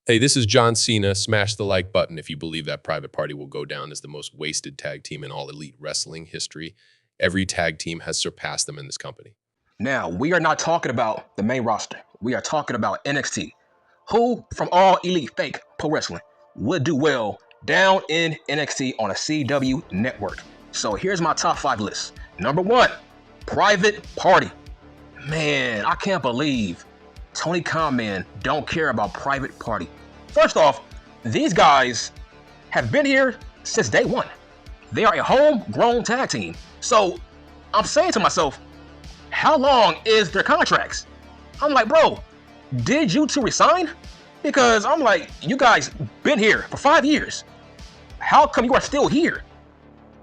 Hey, this is John Cena. Smash the like button if you believe that Private Party will go down as the most wasted tag team in all Elite Wrestling history. Every tag team has surpassed them in this company. Now, we are not talking about the main roster. We are talking about NXT. Who from all Elite fake pro wrestling would do well down in NXT on a CW network? So here's my top 5 list. Number 1, Private Party. Man, I can't believe Tony Khan man don't care about Private Party. First off, these guys have been here since day one. They are a homegrown tag team. So I'm saying to myself, how long is their contracts? I'm like, bro, did you two resign? Because I'm like, you guys been here for 5 years. How come you are still here?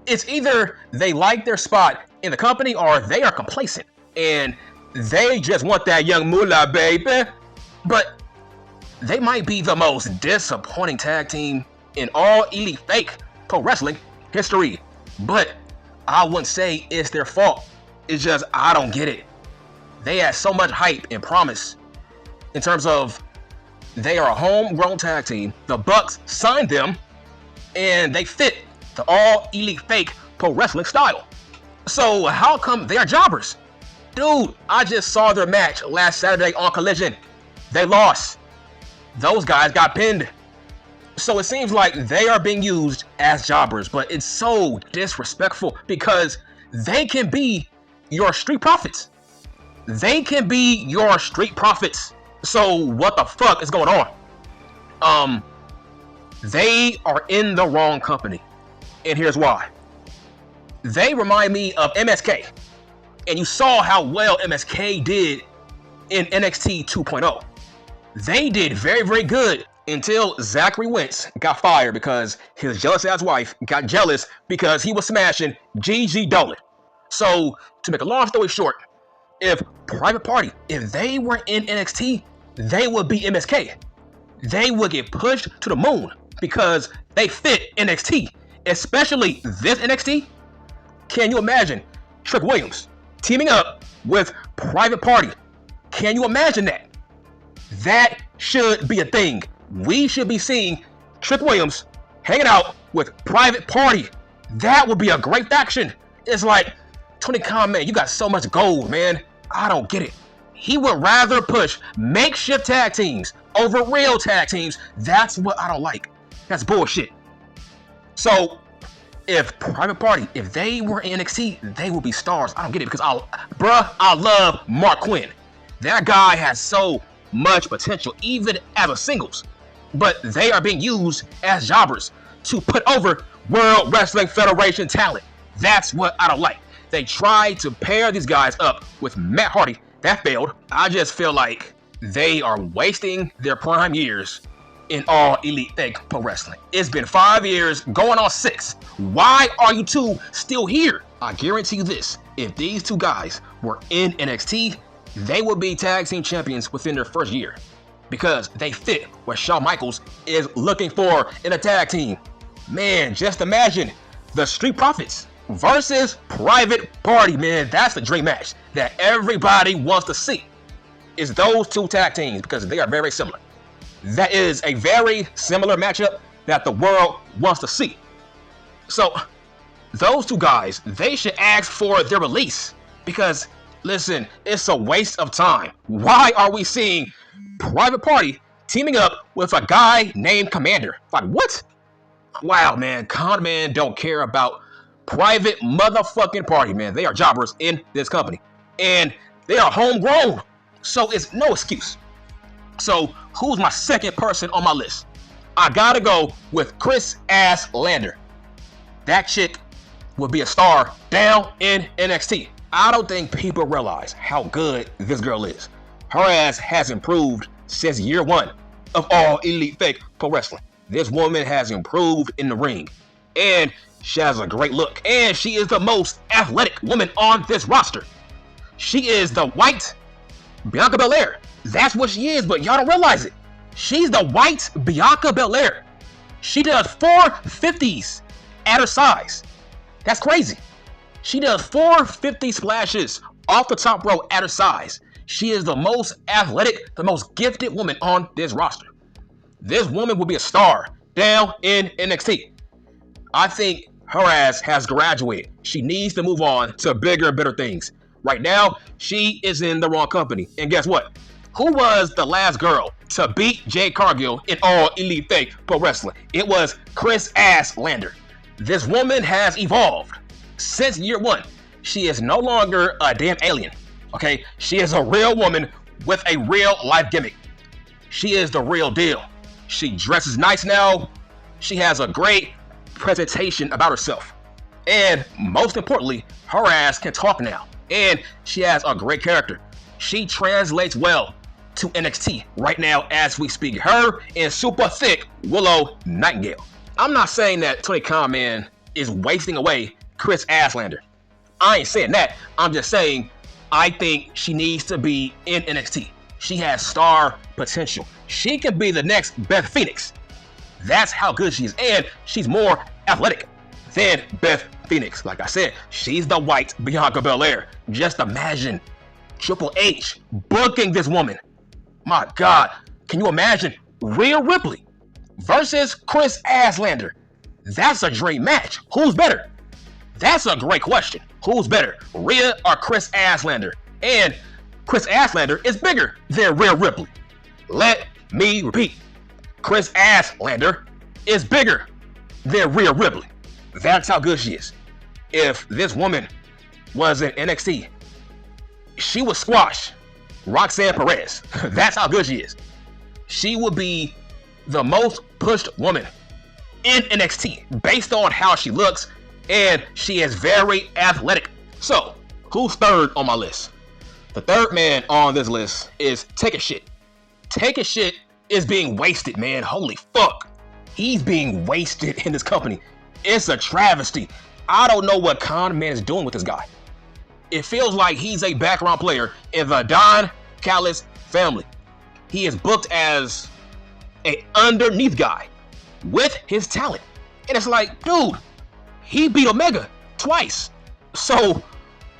It's either they like their spot in the company or they are complacent and they just want that young moolah, baby. But they might be the most disappointing tag team in all Elite fake pro wrestling history. But I wouldn't say it's their fault. It's just, I don't get it. They had so much hype and promise in terms of they are a homegrown tag team. The Bucks signed them and they fit the all Elite fake pro wrestling style. So how come they are jobbers? Dude, I just saw their match last Saturday on Collision. They lost. Those guys got pinned. So it seems like they are being used as jobbers, but it's so disrespectful because they can be your street profits. They can be your street profits. So what the fuck is going on? They are in the wrong company. And here's why. They remind me of MSK. And you saw how well MSK did in NXT 2.0. They did very, very good until Zachary Wentz got fired because his jealous-ass wife got jealous because he was smashing Gigi Dolan. So, to make a long story short, if Private Party, if they were in NXT, they would be MSK. They would get pushed to the moon because they fit NXT, especially this NXT. Can you imagine Trick Williams teaming up with Private Party? Can you imagine that? That should be a thing. We should be seeing Trick Williams hanging out with Private Party. That would be a great faction. It's like, Tony Khan, man, you got so much gold, man. I don't get it. He would rather push makeshift tag teams over real tag teams. That's what I don't like. That's bullshit. So, if Private Party, if they were in NXT, they would be stars. I don't get it because I love Mark Quinn. That guy has so much potential, even as a singles. But they are being used as jobbers to put over World Wrestling Federation talent. That's what I don't like. They tried to pair these guys up with Matt Hardy. That failed. I just feel like they are wasting their prime years in all Elite fake pro wrestling. It's been 5 years, going on 6. Why are you two still here? I guarantee you this, if these two guys were in NXT, they would be tag team champions within their first year because they fit what Shawn Michaels is looking for in a tag team. Man, just imagine the Street Profits versus Private Party, man. That's the dream match that everybody wants to see, is those two tag teams because they are very similar. That is a very similar matchup that the world wants to see. So, those two guys, they should ask for their release because, listen, it's a waste of time. Why are we seeing Private Party teaming up with a guy named Commander? Like, what? Wow, man, Con Man don't care about Private motherfucking Party, man. They are jobbers in this company. And they are homegrown. So, it's no excuse. So, who's my second person on my list? I gotta go with Kris Statlander. That chick would be a star down in NXT. I don't think people realize how good this girl is. Her ass has improved since year 1 of all Elite fake pro wrestling. This woman has improved in the ring. And she has a great look. And she is the most athletic woman on this roster. She is the white Bianca Belair. That's what she is, but y'all don't realize it. She's the white Bianca Belair. She does 450s at her size. That's crazy. She does 450 splashes off the top rope at her size. She is the most athletic, the most gifted woman on this roster. this woman will be a star down in NXT. I think her ass has graduated. She needs to move on to bigger and better things. Right now, she is in the wrong company. And guess what? Who was the last girl to beat Jade Cargill in All Elite Fake Pro Wrestling? It was Kris Statlander. This woman has evolved since year one. She is no longer a damn alien, okay? She is a real woman with a real life gimmick. She is the real deal. She dresses nice now. She has a great presentation about herself. And most importantly, her ass can talk now. And she has a great character. She translates well to NXT right now as we speak. Her and super thick Willow Nightingale. I'm not saying that Tony Khan, man, is wasting away Kris Statlander. I ain't saying that. I'm just saying I think she needs to be in NXT. She has star potential. She can be the next Beth Phoenix. That's how good she is. And she's more athletic than Beth Phoenix. Like I said, she's the white Bianca Belair. Just imagine Triple H booking this woman. My God, can you imagine Rhea Ripley versus Kris Statlander? That's a dream match. Who's better? That's a great question. Who's better, Rhea or Kris Statlander? And Kris Statlander is bigger than Rhea Ripley. Let me repeat. Kris Statlander is bigger than Rhea Ripley. That's how good she is. If this woman was in NXT, she would squash Roxanne Perez. That's how good she is. She would be the most pushed woman in NXT based on how she looks, and she is very athletic. So, who's third on my list? The third man on this list is Takeshita. Takeshita is being wasted, man. Holy fuck. He's being wasted in this company. It's a travesty. I don't know what Con Man is doing with this guy. It feels like he's a background player in the Don Callis family. He is booked as an underneath guy with his talent. And it's like, dude, he beat Omega twice. So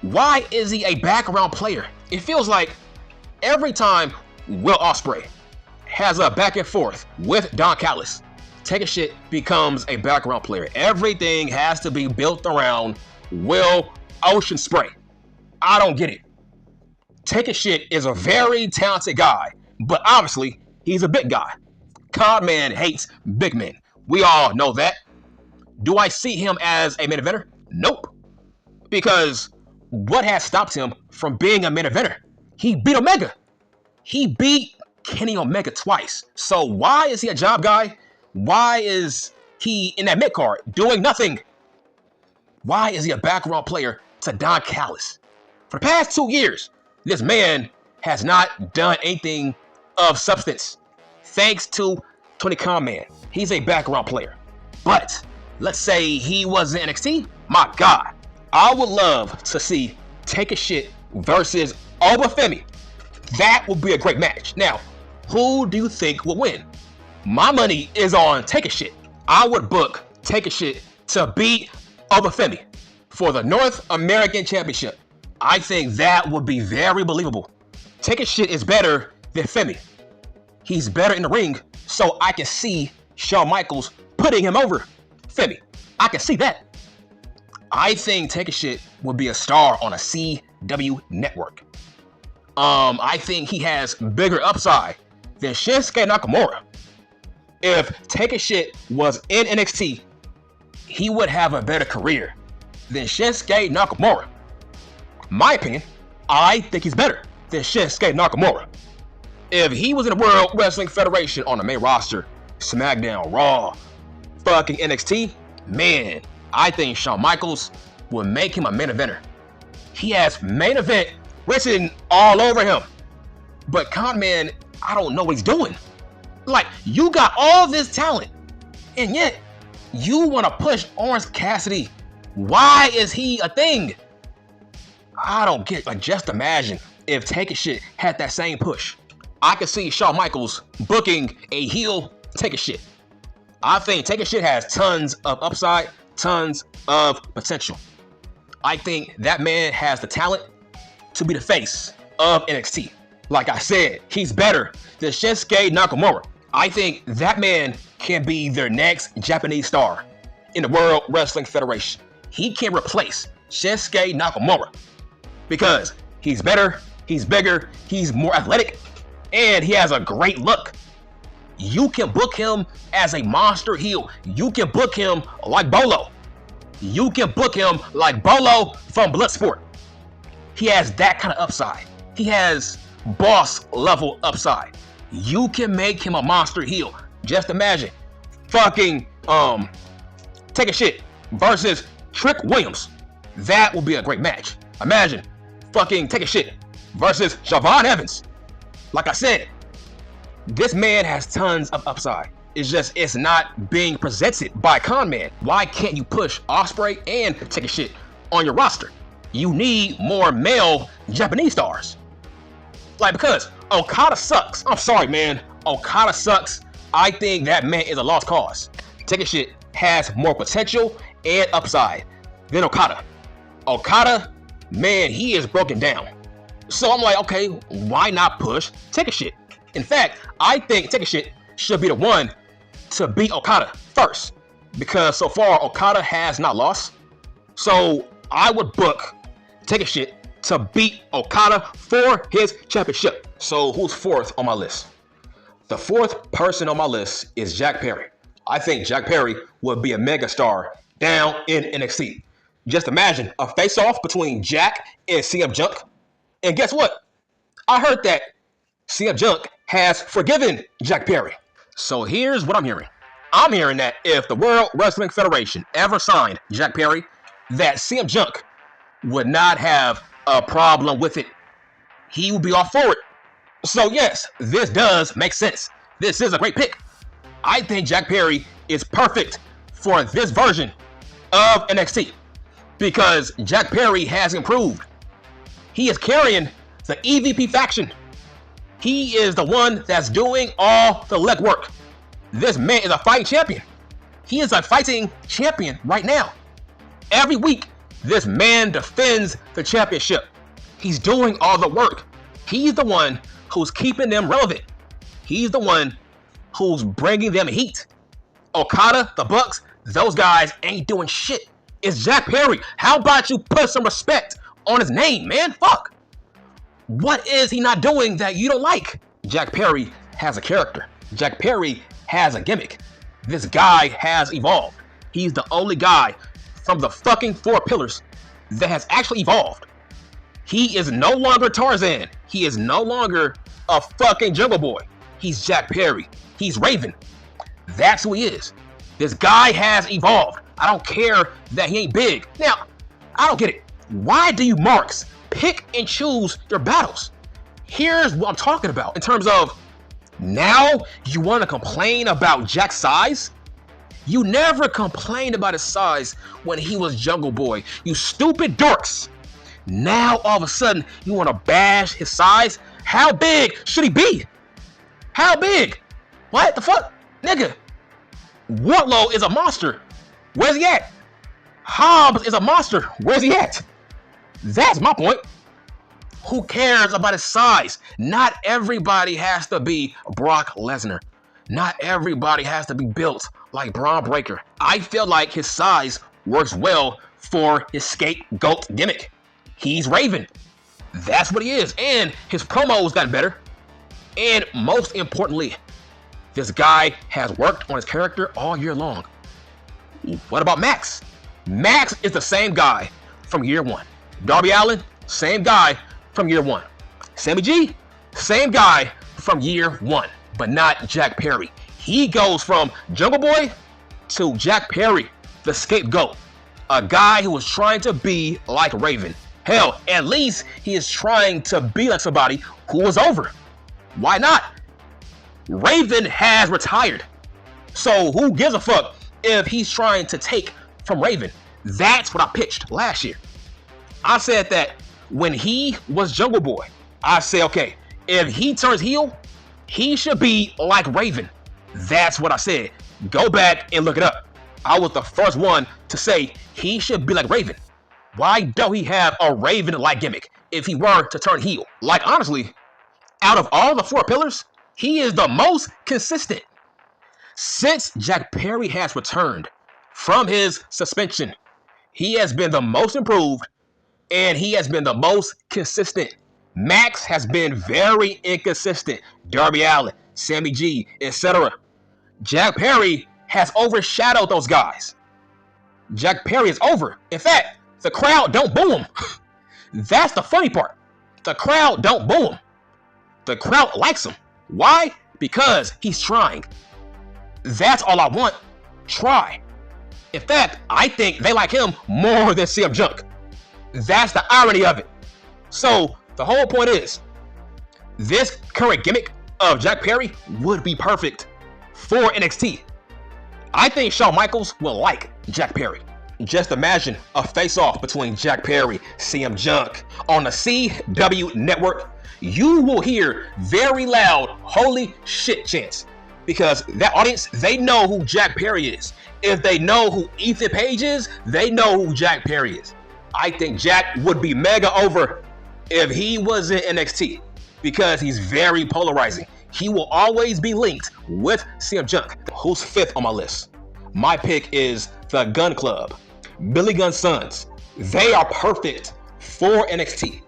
why is he a background player? It feels like every time Will Ospreay has a back and forth with Don Callis, Takeshita becomes a background player. Everything has to be built around Will Ocean Spray. I don't get it. Takeshita is a very talented guy, but obviously he's a big guy. Con Man hates big men. We all know that. Do I see him as a main eventer? Nope. Because what has stopped him from being a main eventer? He beat Omega. He beat Kenny Omega twice. So why is he a job guy? Why is he in that mid-card doing nothing? Why is he a background player to Don Callis? For the past 2 years, this man has not done anything of substance. Thanks to Tony Khan Man. He's a background player. But let's say he was in NXT. My God, I would love to see Takeshita versus Obafemi. That would be a great match. Now, who do you think will win? My money is on Takeshita. I would book Takeshita to beat Obafemi for the North American Championship. I think that would be very believable. Takeshita is better than Femi. He's better in the ring, so I can see Shawn Michaels putting him over Femi. I can see that. I think Takeshita would be a star on a CW network. I think he has bigger upside than Shinsuke Nakamura. If Takeshita was in NXT, he would have a better career than Shinsuke Nakamura. My opinion, I think he's better than Shinsuke Nakamura. If he was in the World Wrestling Federation on the main roster, SmackDown, Raw, fucking NXT, man, I think Shawn Michaels would make him a main eventer. He has main event written all over him. But Con Man, I don't know what he's doing. Like, you got all this talent, and yet you want to push Orange Cassidy. Why is he a thing? I don't get it. Like, just imagine if Takeshita had that same push. I could see Shawn Michaels booking a heel Takeshita. I think Takeshita has tons of upside, tons of potential. I think that man has the talent to be the face of NXT. Like I said, he's better than Shinsuke Nakamura. I think that man can be their next Japanese star in the World Wrestling Federation. He can replace Shinsuke Nakamura because he's better, he's bigger, he's more athletic, and he has a great look. You can book him as a monster heel. You can book him like Bolo. You can book him like Bolo from Bloodsport. He has that kind of upside. He has boss level upside. You can make him a monster heel. Just imagine fucking Takeshita versus Trick Williams. That will be a great match. Imagine fucking Takeshita versus Javon Evans. Like I said, this man has tons of upside. It's not being presented by Con Man. Why can't you push Ospreay and Takeshita on your roster? You need more male Japanese stars. Like, because Okada sucks. I'm sorry, man. Okada sucks. I think that man is a lost cause. Takeshita has more potential and upside than Okada. Okada, man, he is broken down. So I'm like, okay, why not push Takeshita? In fact, I think Takeshita should be the one to beat Okada first, because so far Okada has not lost. So I would book Takeshita to beat Okada for his championship. So who's fourth on my list? The fourth person on my list is Jack Perry. I think Jack Perry would be a mega star down in NXT. Just imagine a face-off between Jack and CM Junk. And guess what? I heard that CM Junk has forgiven Jack Perry. So here's what I'm hearing. I'm hearing that if the World Wrestling Federation ever signed Jack Perry, that CM Junk would not have a problem with it. He would be all for it. So yes, this does make sense. This is a great pick. I think Jack Perry is perfect for this version of NXT because Jack Perry has improved. He is carrying the EVP faction. He is the one that's doing all the legwork. This man is a fighting champion. He is a fighting champion right now. Every week, this man defends the championship. He's doing all the work. He's the one who's keeping them relevant. He's the one who's bringing them heat. Okada, the Bucks, those guys ain't doing shit. It's Jack Perry. How about you put some respect on his name, man? Fuck. What is he not doing that you don't like? Jack Perry has a character. Jack Perry has a gimmick. This guy has evolved. He's the only guy from the fucking four pillars that has actually evolved. He is no longer Tarzan. He is no longer a fucking Jungle Boy. He's Jack Perry. He's Raven. That's who he is. This guy has evolved. I don't care that he ain't big. Now, I don't get it. Why do you marks pick and choose your battles? Here's what I'm talking about in terms of now you want to complain about Jack's size? You never complained about his size when he was Jungle Boy. You stupid dorks. Now all of a sudden you want to bash his size? How big should he be? How big? What the fuck? Nigga. Wardlow is a monster. Where's he at? Hobbs is a monster. Where's he at? That's my point. Who cares about his size? Not everybody has to be Brock Lesnar. Not everybody has to be built like Braun Breaker. I feel like his size works well for his scapegoat gimmick. He's Raven. That's what he is. And his promos got better. And most importantly, this guy has worked on his character all year long. What about Max? Max is the same guy from year one. Darby Allin, same guy from year one. Sammy G, same guy from year one, but not Jack Perry. He goes from Jungle Boy to Jack Perry, the scapegoat. A guy who was trying to be like Raven. Hell, at least he is trying to be like somebody who was over. Why not? Raven has retired. So who gives a fuck if he's trying to take from Raven? That's what I pitched last year. I said that when he was Jungle Boy, I said, okay, if he turns heel, he should be like Raven. That's what I said. Go back and look it up. I was the first one to say he should be like Raven. Why don't he have a Raven-like gimmick if he were to turn heel? Like, honestly, out of all the four pillars, He is the most consistent. Since Jack Perry has returned from his suspension, he has been the most improved and he has been the most consistent. Max has been very inconsistent. Darby Allin, Sammy G, etc. Jack Perry has overshadowed those guys. Jack Perry is over. In fact, the crowd don't boo him. That's the funny part. The crowd don't boo him. The crowd likes him. Why? Because he's trying. That's all I want. Try. In fact, I think they like him more than CM Junk. That's the irony of it. So the whole point is, this current gimmick of Jack Perry would be perfect for NXT. I think Shawn Michaels will like Jack Perry. Just imagine a face-off between Jack Perry, CM Junk on the CW network. You will hear very loud holy shit chants, because that audience, they know who Jack Perry is. If they know who Ethan Page is, they know who Jack Perry is. I think Jack would be mega over if he was in NXT, because he's very polarizing. He will always be linked with CM Junk. Who's fifth on my list? My pick is the Gun Club, Billy Gunn's sons. They are perfect for NXT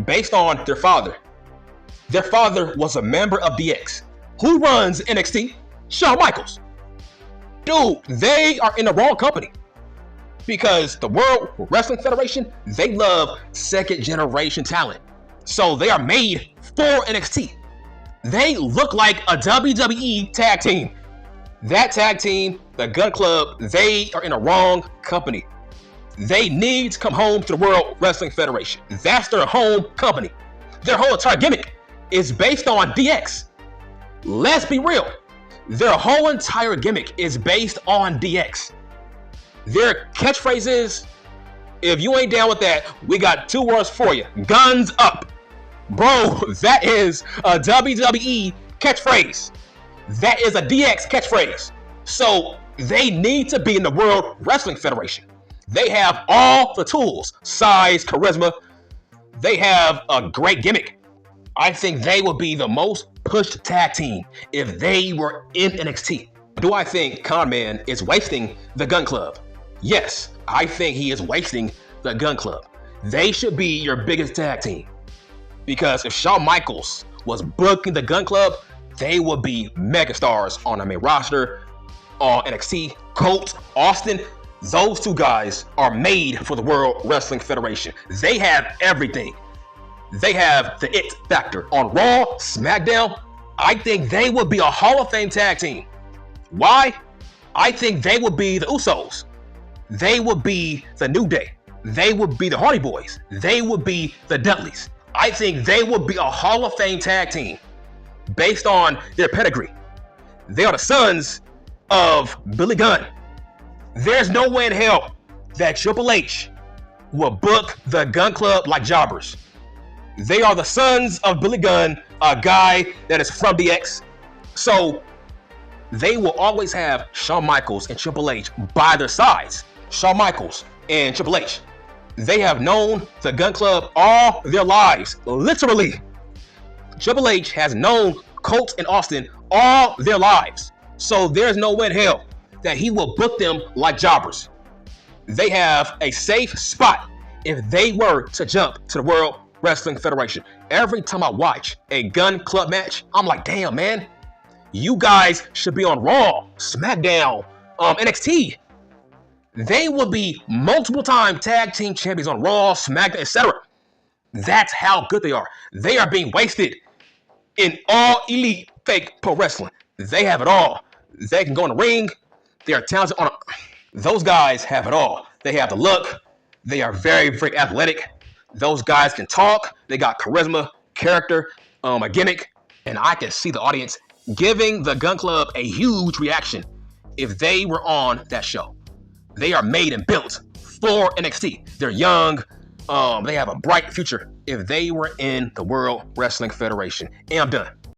based on their father. Their father was a member of DX. Who runs NXT? Shawn Michaels. Dude, they are in the wrong company, because the World Wrestling Federation, they love second generation talent. So they are made for NXT. They look like a WWE tag team. That tag team, the Gun Club, they are in the wrong company. They need to come home to the World Wrestling Federation. That's their home company. Their whole entire gimmick is based on DX. Let's be real. Their whole entire gimmick is based on DX. Their catchphrase is, if you ain't down with that, we got two words for you. Guns up. Bro, that is a WWE catchphrase. That is a DX catchphrase. So they need to be in the World Wrestling Federation. They have all the tools, size, charisma. They have a great gimmick. I think they would be the most pushed tag team if they were in NXT. Do I think Conman is wasting the Gun Club? Yes, I think he is wasting the Gun Club. They should be your biggest tag team, because if Shawn Michaels was booking the Gun Club, they would be megastars on the main roster, on NXT. Colt, Austin, those two guys are made for the World Wrestling Federation. They have everything. They have the it factor. On Raw, SmackDown, I think they would be a Hall of Fame tag team. Why? I think they would be the Usos. They would be the New Day. They would be the Hardy Boys. They would be the Dudleys. I think they would be a Hall of Fame tag team based on their pedigree. They are the sons of Billy Gunn. There's no way in hell that Triple H will book the Gun Club like jobbers. They are the sons of Billy Gunn, a guy that is from DX. So they will always have Shawn Michaels and Triple H by their sides. Shawn Michaels and Triple H, they have known the Gun Club all their lives, literally. Triple H has known Colt and Austin all their lives. So there's no way in hell that he will book them like jobbers. They have a safe spot if they were to jump to the World Wrestling Federation. Every time I watch a Gun Club match, I'm like, damn, man, you guys should be on Raw, SmackDown, NXT. They will be multiple-time tag team champions on Raw, SmackDown, etc. That's how good they are. They are being wasted in all elite fake pro wrestling. They have it all. They can go in the ring. They are talented on those guys have it all. They have the look. They are very, very athletic. Those guys can talk. They got charisma, character, a gimmick. And I can see the audience giving the Gun Club a huge reaction if they were on that show. They are made and built for NXT. They're young. They have a bright future if they were in the World Wrestling Federation. And I'm done.